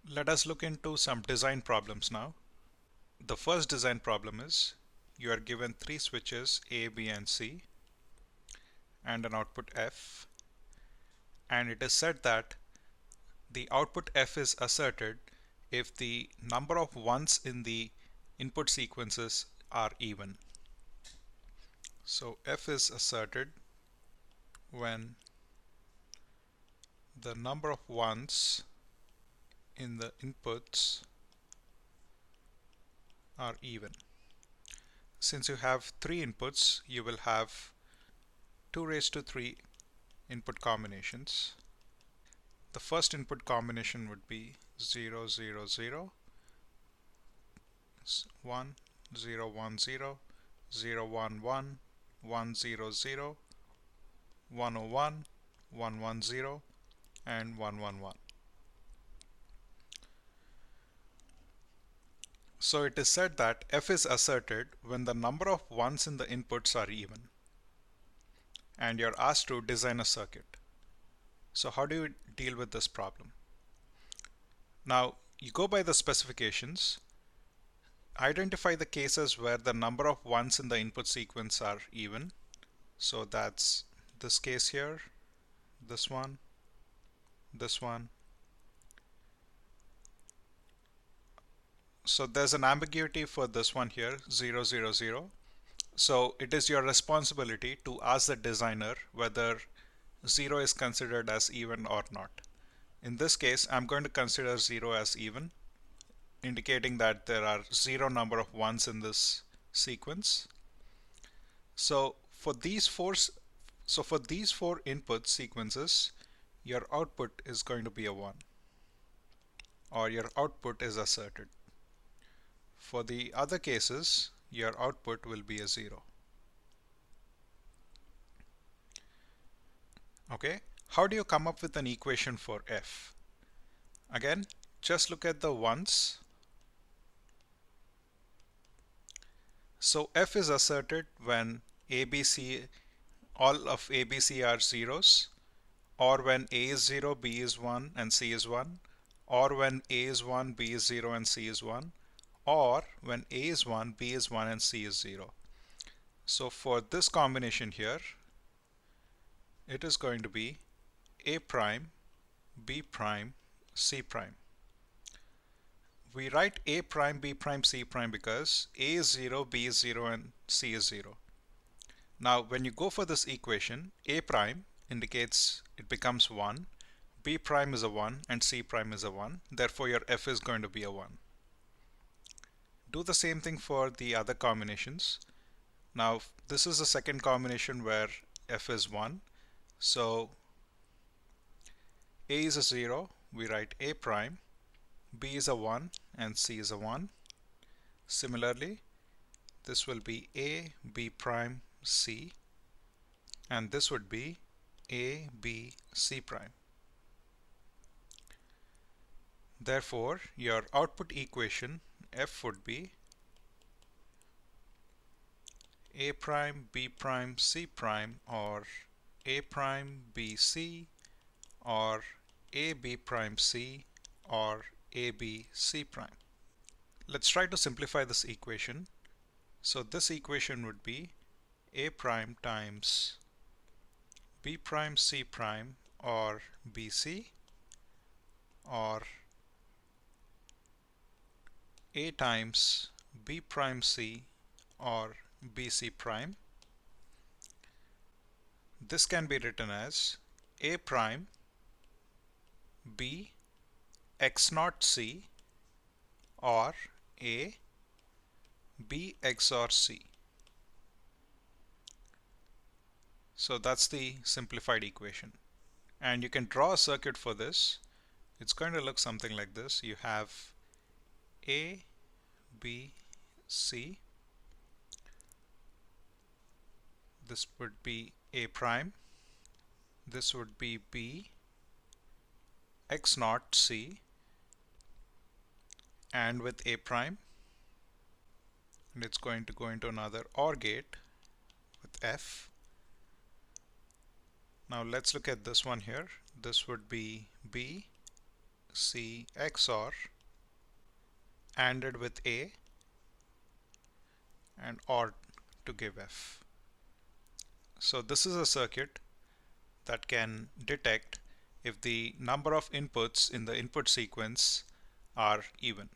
Let us look into some design problems now. The first design problem is you are given three switches A, B, and C and an output F, and it is said that the output F is asserted if the number of ones in the input sequences are even. So F is asserted when the number of ones in the inputs are even. Since you have three inputs, you will have 2 raised to 3 input combinations. The first input combination would be 0, 0, 0, 1, 0, 1, 0, 0, 1, 1, 1, 0, 0, 101, 110, and 111. So it is said that F is asserted when the number of ones in the inputs are even, and you're asked to design a circuit. So how do you deal with this problem? Now, you go by the specifications, identify the cases where the number of ones in the input sequence are even. So that's this case here, this one, this one. So there's an ambiguity for this one here, 0, 0, 0. So it is your responsibility to ask the designer whether 0 is considered as even or not. In this case, I'm going to consider 0 as even, indicating that there are 0 number of ones in this sequence. So for these four input sequences, your output is going to be a 1, or your output is asserted. For the other cases, your output will be a 0. Okay, how do you come up with an equation for F? Again, just look at the ones. So F is asserted when ABC, all of ABC are zeros, or when A is 0, B is 1, and C is 1, or when A is 1, B is 0, and C is 1, or when A is 1, B is 1, and C is 0. So for this combination here, it is going to be A prime, B prime, C prime. We write A prime, B prime, C prime because A is 0, B is 0, and C is 0. Now when you go for this equation, A prime indicates it becomes 1, B prime is a 1, and C prime is a 1. Therefore your F is going to be a 1. Do the same thing for the other combinations. Now this is the second combination where F is 1. So A is a 0, we write A prime, B is a 1, and C is a 1. Similarly, this will be A, B prime, C, and this would be A, B, C prime. Therefore, your output equation F would be A prime, B prime, C prime, or A prime, B, C, or A, B prime, C, or A, B, C prime. Let's try to simplify this equation. So this equation would be A prime times B prime, C prime, or BC, or A times B prime C or BC prime. This can be written as A prime B x naught C or A B XOR C. So that's the simplified equation. And you can draw a circuit for this. It's going to look something like this. You have A, B, C. This would be A prime. This would be B x naught C, and with A prime, and it's going to go into another OR gate with F. Now let's look at this one here. This would be B, C XOR ANDed with A and OR to give F. So this is a circuit that can detect if the number of inputs in the input sequence are even.